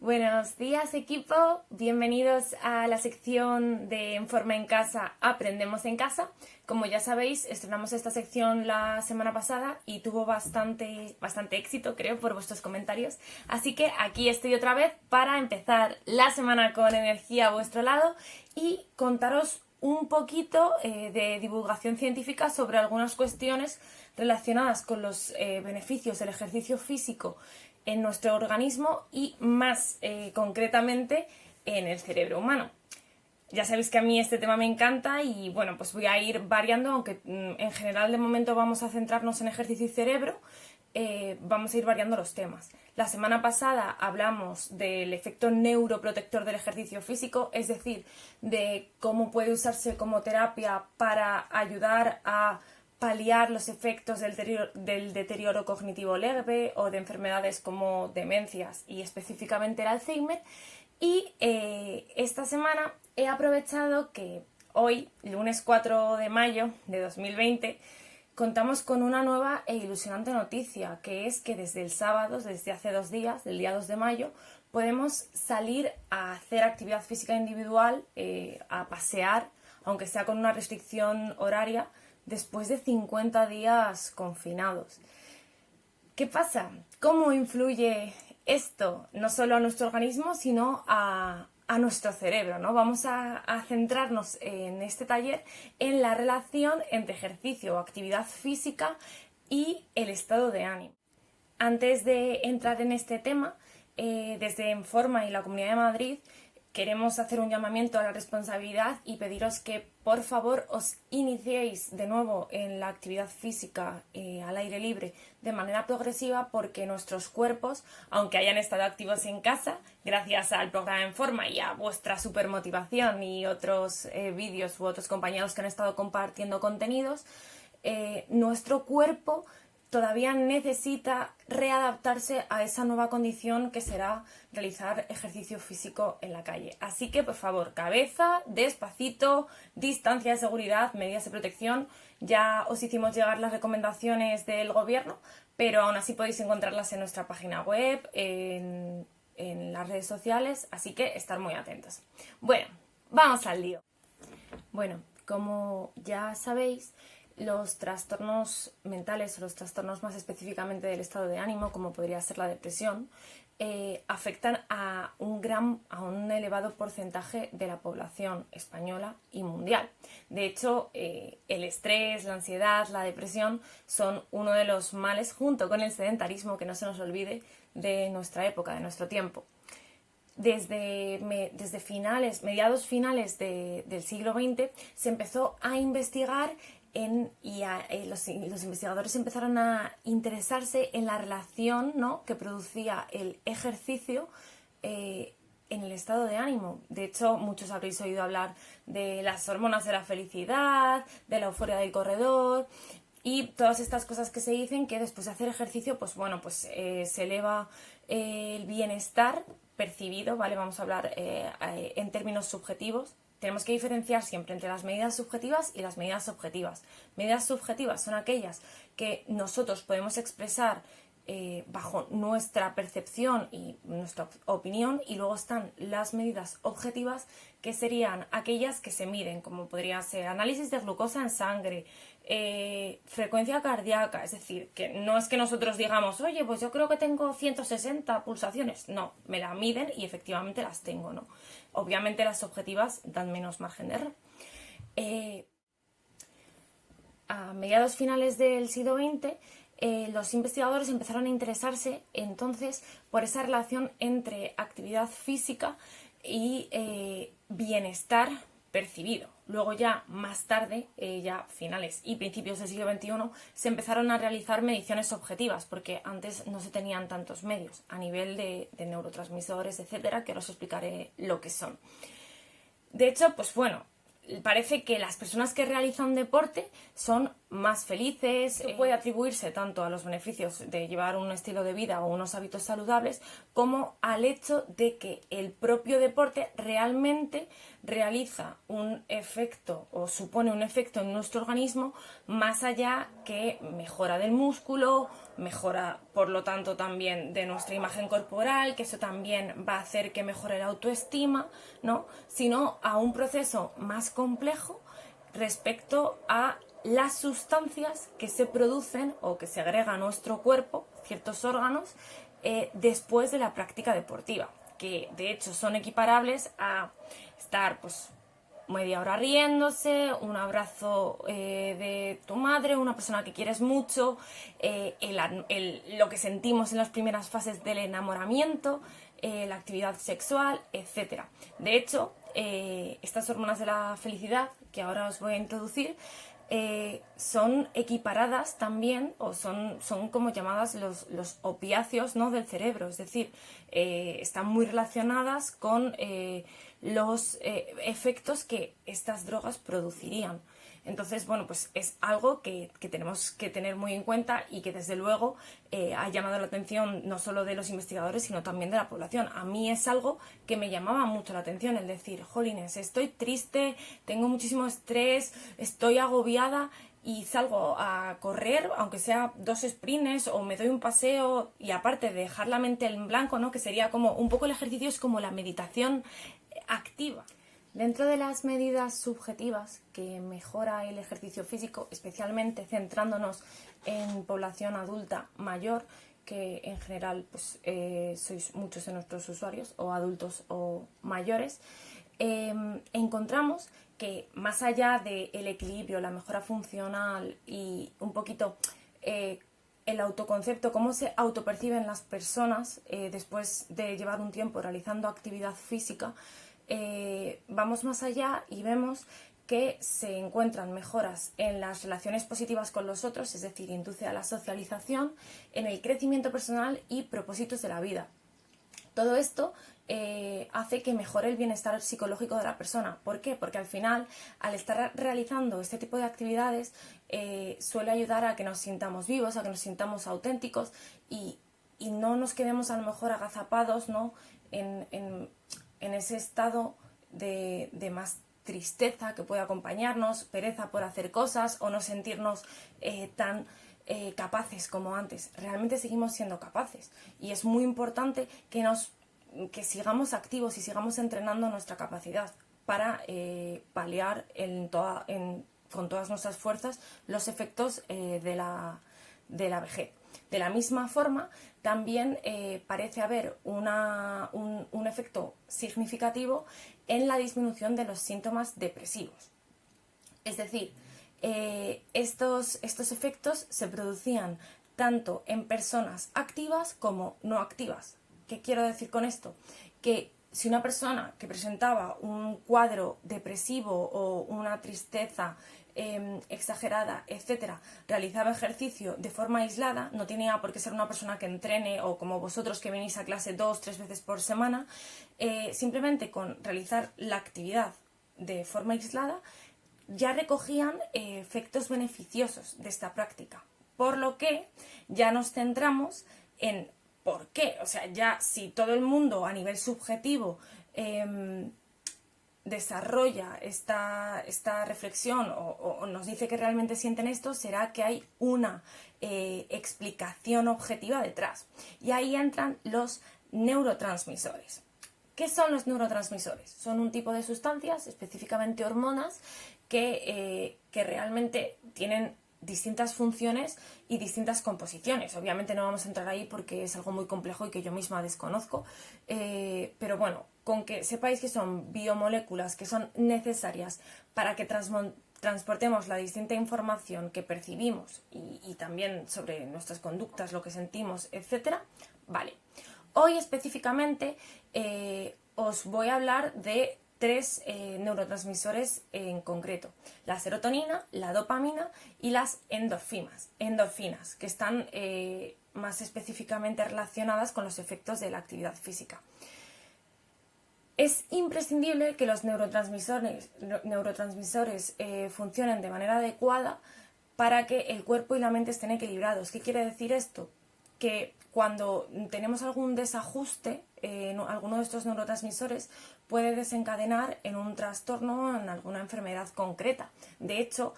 Buenos días, equipo, bienvenidos a la sección de En Forma en Casa, Aprendemos en Casa. Como ya sabéis, estrenamos esta sección la semana pasada y tuvo bastante éxito, creo, por vuestros comentarios. Así que aquí estoy otra vez para empezar la semana con energía a vuestro lado y contaros un poquito de divulgación científica sobre algunas cuestiones relacionadas con los beneficios del ejercicio físico en nuestro organismo y más concretamente en el cerebro humano. Ya sabéis que a mí este tema me encanta y bueno, pues voy a ir variando, aunque en general de momento vamos a centrarnos en ejercicio y cerebro, vamos a ir variando los temas. La semana pasada hablamos del efecto neuroprotector del ejercicio físico, es decir, de cómo puede usarse como terapia para ayudar a paliar los efectos del deterioro cognitivo leve o de enfermedades como demencias y específicamente el Alzheimer. Y esta semana he aprovechado que hoy, lunes 4 de mayo de 2020, contamos con una nueva e ilusionante noticia, que es que desde el sábado, desde hace 2 días, del día 2 de mayo, podemos salir a hacer actividad física individual, a pasear, aunque sea con una restricción horaria, después de 50 días confinados. ¿Qué pasa? ¿Cómo influye esto no solo a nuestro organismo, sino a nuestro cerebro, ¿no? Vamos a centrarnos en este taller en la relación entre ejercicio o actividad física y el estado de ánimo. Antes de entrar en este tema, desde Enforma y la Comunidad de Madrid, queremos hacer un llamamiento a la responsabilidad y pediros que por favor os iniciéis de nuevo en la actividad física al aire libre de manera progresiva, porque nuestros cuerpos, aunque hayan estado activos en casa, gracias al programa En Forma y a vuestra supermotivación y otros vídeos u otros compañeros que han estado compartiendo contenidos, nuestro cuerpo todavía necesita readaptarse a esa nueva condición que será realizar ejercicio físico en la calle. Así que, por favor, cabeza, despacito, distancia de seguridad, medidas de protección. Ya os hicimos llegar las recomendaciones del gobierno, pero aún así podéis encontrarlas en nuestra página web, en las redes sociales, así que estar muy atentos. Bueno, vamos al lío. Bueno, como ya sabéis, los trastornos mentales o los trastornos más específicamente del estado de ánimo, como podría ser la depresión, afectan a un elevado porcentaje de la población española y mundial. De hecho, el estrés, la ansiedad, la depresión son uno de los males, junto con el sedentarismo, que no se nos olvide, de nuestra época, de nuestro tiempo. Desde mediados finales del siglo XX se empezó a investigar los investigadores empezaron a interesarse en la relación, ¿no?, que producía el ejercicio en el estado de ánimo. De hecho, muchos habréis oído hablar de las hormonas de la felicidad, de la euforia del corredor y todas estas cosas que se dicen, que después de hacer ejercicio, pues bueno, pues se eleva el bienestar percibido, ¿vale? Vamos a hablar en términos subjetivos. Tenemos que diferenciar siempre entre las medidas subjetivas y las medidas objetivas. Medidas subjetivas son aquellas que nosotros podemos expresar bajo nuestra percepción y nuestra opinión, y luego están las medidas objetivas, que serían aquellas que se miden, como podría ser análisis de glucosa en sangre, frecuencia cardíaca. Es decir, que no es que nosotros digamos, oye, pues yo creo que tengo 160 pulsaciones. No, me la miden y efectivamente las tengo, ¿no? Obviamente las objetivas dan menos margen de error. A mediados finales del siglo XX, los investigadores empezaron a interesarse entonces por esa relación entre actividad física y bienestar percibido. Luego ya más tarde, ya finales y principios del siglo XXI, se empezaron a realizar mediciones objetivas, porque antes no se tenían tantos medios a nivel de neurotransmisores, etcétera, que ahora os explicaré lo que son. De hecho, pues bueno, parece que las personas que realizan deporte son más felices. Esto puede atribuirse tanto a los beneficios de llevar un estilo de vida o unos hábitos saludables, como al hecho de que el propio deporte realmente realiza un efecto o supone un efecto en nuestro organismo, más allá que mejora del músculo, mejora por lo tanto también de nuestra imagen corporal, que eso también va a hacer que mejore la autoestima, ¿no? Sino a un proceso más complejo respecto a las sustancias que se producen o que se agrega a nuestro cuerpo, ciertos órganos, después de la práctica deportiva, que de hecho son equiparables a estar pues media hora riéndose, un abrazo de tu madre, una persona que quieres mucho, lo que sentimos en las primeras fases del enamoramiento, la actividad sexual, etc. De hecho, estas hormonas de la felicidad, que ahora os voy a introducir, son equiparadas también, o son como llamadas los opiáceos, ¿no?, del cerebro, es decir, están muy relacionadas con los efectos que estas drogas producirían. Entonces, bueno, pues es algo que tenemos que tener muy en cuenta y que desde luego ha llamado la atención no solo de los investigadores, sino también de la población. A mí es algo que me llamaba mucho la atención, el decir, jolines, estoy triste, tengo muchísimo estrés, estoy agobiada y salgo a correr, aunque sea 2 sprints o me doy un paseo, y aparte de dejar la mente en blanco, ¿no?, que sería como un poco el ejercicio, es como la meditación activa. Dentro de las medidas subjetivas que mejora el ejercicio físico, especialmente centrándonos en población adulta mayor, que en general pues, sois muchos de nuestros usuarios, o adultos o mayores, encontramos que más allá del equilibrio, la mejora funcional y un poquito el autoconcepto, cómo se autoperciben las personas después de llevar un tiempo realizando actividad física, vamos más allá y vemos que se encuentran mejoras en las relaciones positivas con los otros, es decir, induce a la socialización, en el crecimiento personal y propósitos de la vida. Todo esto hace que mejore el bienestar psicológico de la persona. ¿Por qué? Porque al final, al estar realizando este tipo de actividades, suele ayudar a que nos sintamos vivos, a que nos sintamos auténticos y no nos quedemos a lo mejor agazapados, ¿no?, en ese estado de más tristeza que puede acompañarnos, pereza por hacer cosas o no sentirnos tan capaces como antes. Realmente seguimos siendo capaces y es muy importante que sigamos activos y sigamos entrenando nuestra capacidad para paliar con todas nuestras fuerzas los efectos de la vejez. De la misma forma, también parece haber un efecto significativo en la disminución de los síntomas depresivos. Es decir, estos efectos se producían tanto en personas activas como no activas. ¿Qué quiero decir con esto? Que si una persona que presentaba un cuadro depresivo o una tristeza exagerada, etcétera, realizaba ejercicio de forma aislada, no tenía por qué ser una persona que entrene o como vosotros que venís a clase 2-3 veces por semana, simplemente con realizar la actividad de forma aislada ya recogían efectos beneficiosos de esta práctica, por lo que ya nos centramos en por qué, o sea, ya si todo el mundo a nivel subjetivo desarrolla esta reflexión o nos dice que realmente sienten esto, será que hay una explicación objetiva detrás. Y ahí entran los neurotransmisores. ¿Qué son los neurotransmisores? Son un tipo de sustancias, específicamente hormonas, que realmente tienen distintas funciones y distintas composiciones. Obviamente no vamos a entrar ahí porque es algo muy complejo y que yo misma desconozco, pero bueno, con que sepáis que son biomoléculas que son necesarias para que transportemos la distinta información que percibimos y también sobre nuestras conductas, lo que sentimos, etcétera, vale. Hoy específicamente os voy a hablar de 3 neurotransmisores en concreto: la serotonina, la dopamina y las endorfinas, que están más específicamente relacionadas con los efectos de la actividad física. Es imprescindible que los neurotransmisores funcionen de manera adecuada para que el cuerpo y la mente estén equilibrados. ¿Qué quiere decir esto? Que cuando tenemos algún desajuste en alguno de estos neurotransmisores puede desencadenar en un trastorno o en alguna enfermedad concreta. De hecho,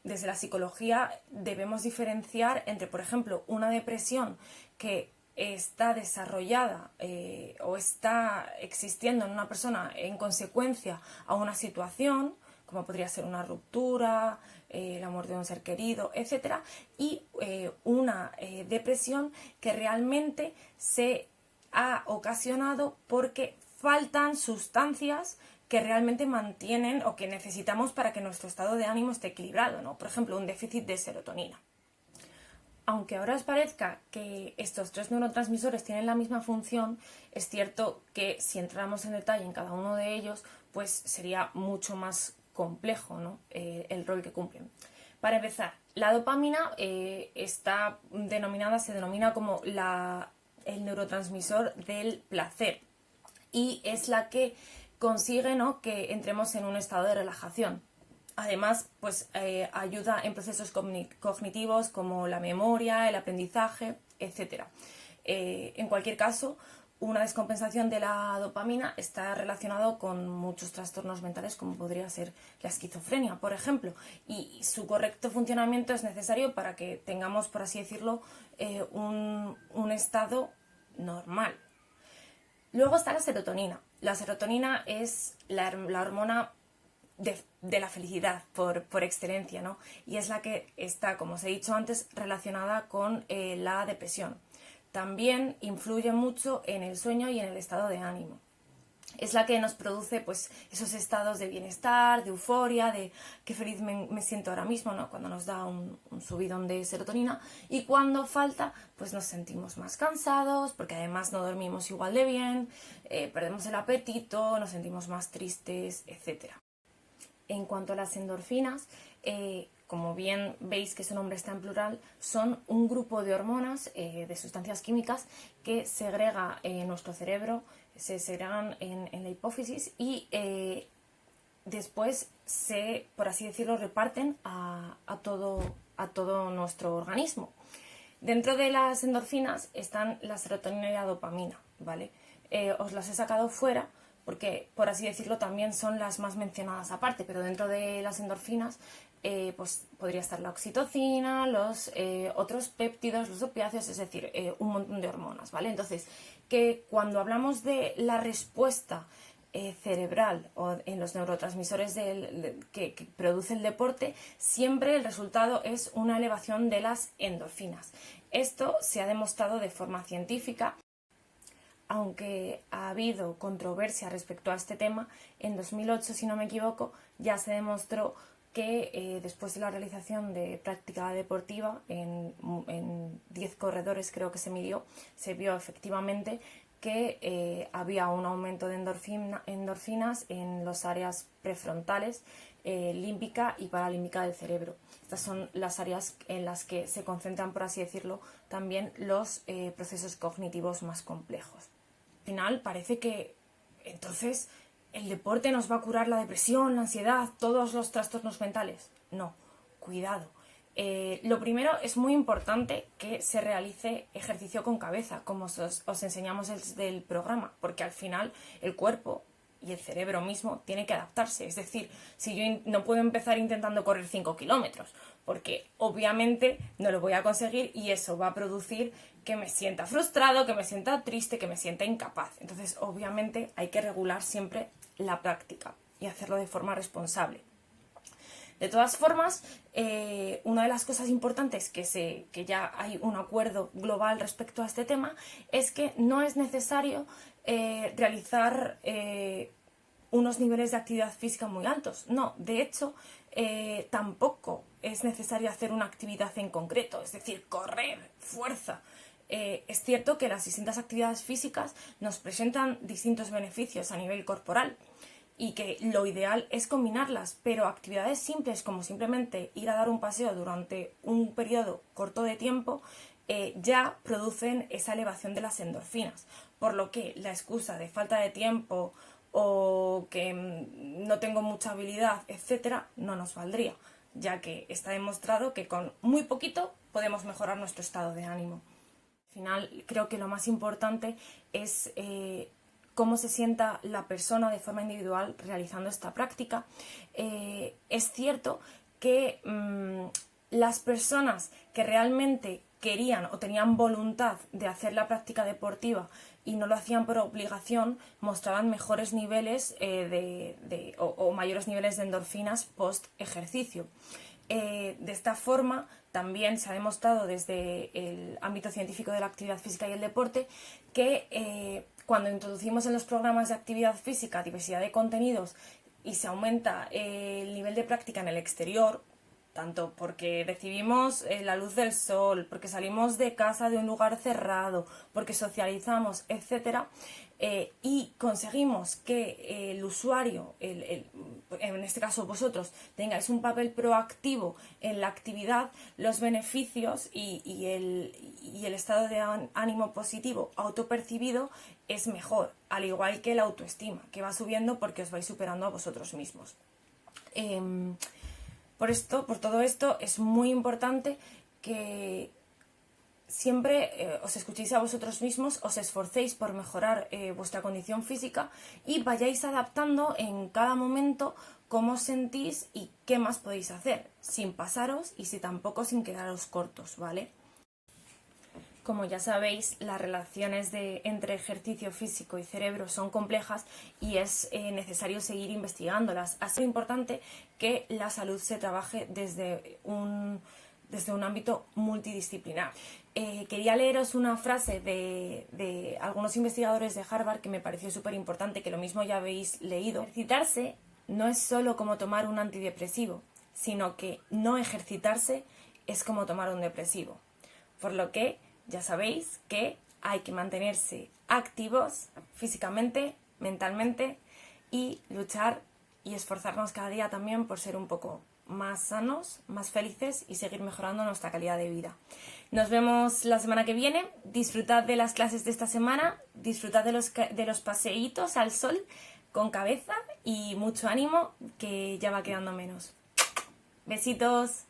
desde la psicología debemos diferenciar entre, por ejemplo, una depresión que está desarrollada o está existiendo en una persona en consecuencia a una situación, como podría ser una ruptura, la muerte de un ser querido, etc. Y una depresión que realmente se ha ocasionado porque faltan sustancias que realmente mantienen o que necesitamos para que nuestro estado de ánimo esté equilibrado, ¿no? Por ejemplo, un déficit de serotonina. Aunque ahora os parezca que estos tres neurotransmisores tienen la misma función, es cierto que si entráramos en detalle en cada uno de ellos, pues sería mucho más complejo, ¿no? El rol que cumplen. Para empezar, la dopamina se denomina como el neurotransmisor del placer y es la que consigue, ¿no?, que entremos en un estado de relajación. Además, pues ayuda en procesos cognitivos como la memoria, el aprendizaje, etc. En cualquier caso, una descompensación de la dopamina está relacionado con muchos trastornos mentales, como podría ser la esquizofrenia, por ejemplo, y su correcto funcionamiento es necesario para que tengamos, por así decirlo, un estado normal. Luego está la serotonina. La serotonina es la hormona de la felicidad por excelencia, ¿no? Y es la que está, como os he dicho antes, relacionada con la depresión. También influye mucho en el sueño y en el estado de ánimo. Es la que nos produce pues esos estados de bienestar, de euforia, de qué feliz me siento ahora mismo, ¿no? Cuando nos da un subidón de serotonina, y cuando falta pues nos sentimos más cansados porque además no dormimos igual de bien, perdemos el apetito, nos sentimos más tristes, etc. En cuanto a las endorfinas, como bien veis que su nombre está en plural, son un grupo de hormonas, de sustancias químicas que segrega nuestro cerebro, se segregan en la hipófisis y después por así decirlo, reparten a todo nuestro organismo. Dentro de las endorfinas están la serotonina y la dopamina, ¿vale? Os las he sacado fuera porque, por así decirlo, también son las más mencionadas aparte, pero dentro de las endorfinas pues podría estar la oxitocina, los otros péptidos, los opiáceos, es decir, un montón de hormonas, ¿vale? Entonces, que cuando hablamos de la respuesta cerebral o en los neurotransmisores que produce el deporte, siempre el resultado es una elevación de las endorfinas. Esto se ha demostrado de forma científica. Aunque ha habido controversia respecto a este tema, en 2008, si no me equivoco, ya se demostró que después de la realización de práctica deportiva en 10 corredores, creo que se midió, se vio efectivamente que había un aumento de endorfinas en las áreas prefrontales, límbica y paralímbica del cerebro. Estas son las áreas en las que se concentran, por así decirlo, también los procesos cognitivos más complejos. Al final parece que entonces el deporte nos va a curar la depresión, la ansiedad, todos los trastornos mentales. No, cuidado. Lo primero, es muy importante que se realice ejercicio con cabeza, como os enseñamos desde el programa, porque al final el cuerpo y el cerebro mismo tiene que adaptarse. Es decir, si yo no puedo empezar intentando correr 5 kilómetros, porque obviamente no lo voy a conseguir y eso va a producir que me sienta frustrado, que me sienta triste, que me sienta incapaz. Entonces, obviamente, hay que regular siempre la práctica y hacerlo de forma responsable. De todas formas, una de las cosas importantes que ya hay un acuerdo global respecto a este tema es que no es necesario realizar unos niveles de actividad física muy altos. No, de hecho, tampoco es necesario hacer una actividad en concreto, es decir, correr, fuerza. Es cierto que las distintas actividades físicas nos presentan distintos beneficios a nivel corporal y que lo ideal es combinarlas, pero actividades simples como simplemente ir a dar un paseo durante un periodo corto de tiempo ya producen esa elevación de las endorfinas, por lo que la excusa de falta de tiempo o que no tengo mucha habilidad, etcétera, no nos valdría, ya que está demostrado que con muy poquito podemos mejorar nuestro estado de ánimo. Al final, creo que lo más importante es cómo se sienta la persona de forma individual realizando esta práctica. Es cierto que las personas que realmente querían o tenían voluntad de hacer la práctica deportiva y no lo hacían por obligación, mostraban mejores niveles o mayores niveles de endorfinas post ejercicio. De esta forma también se ha demostrado desde el ámbito científico de la actividad física y el deporte que cuando introducimos en los programas de actividad física diversidad de contenidos y se aumenta el nivel de práctica en el exterior, tanto porque recibimos la luz del sol, porque salimos de casa de un lugar cerrado, porque socializamos, etc., y conseguimos que el usuario, en este caso vosotros, tengáis un papel proactivo en la actividad, los beneficios y el estado de ánimo positivo autopercibido es mejor, al igual que la autoestima, que va subiendo porque os vais superando a vosotros mismos. Por todo esto, es muy importante que siempre os escuchéis a vosotros mismos, os esforcéis por mejorar vuestra condición física y vayáis adaptando en cada momento cómo os sentís y qué más podéis hacer, sin pasaros y tampoco sin quedaros cortos, ¿vale? Como ya sabéis, las relaciones entre ejercicio físico y cerebro son complejas y es necesario seguir investigándolas. Así es importante que la salud se trabaje desde un ámbito multidisciplinar. Quería leeros una frase de algunos investigadores de Harvard que me pareció súper importante, que lo mismo ya habéis leído. Ejercitarse no es solo como tomar un antidepresivo, sino que no ejercitarse es como tomar un depresivo. Por lo que ya sabéis que hay que mantenerse activos físicamente, mentalmente y luchar y esforzarnos cada día también por ser un poco más sanos, más felices y seguir mejorando nuestra calidad de vida. Nos vemos la semana que viene. Disfrutad de las clases de esta semana, disfrutad de los paseitos al sol con cabeza y mucho ánimo, que ya va quedando menos. Besitos.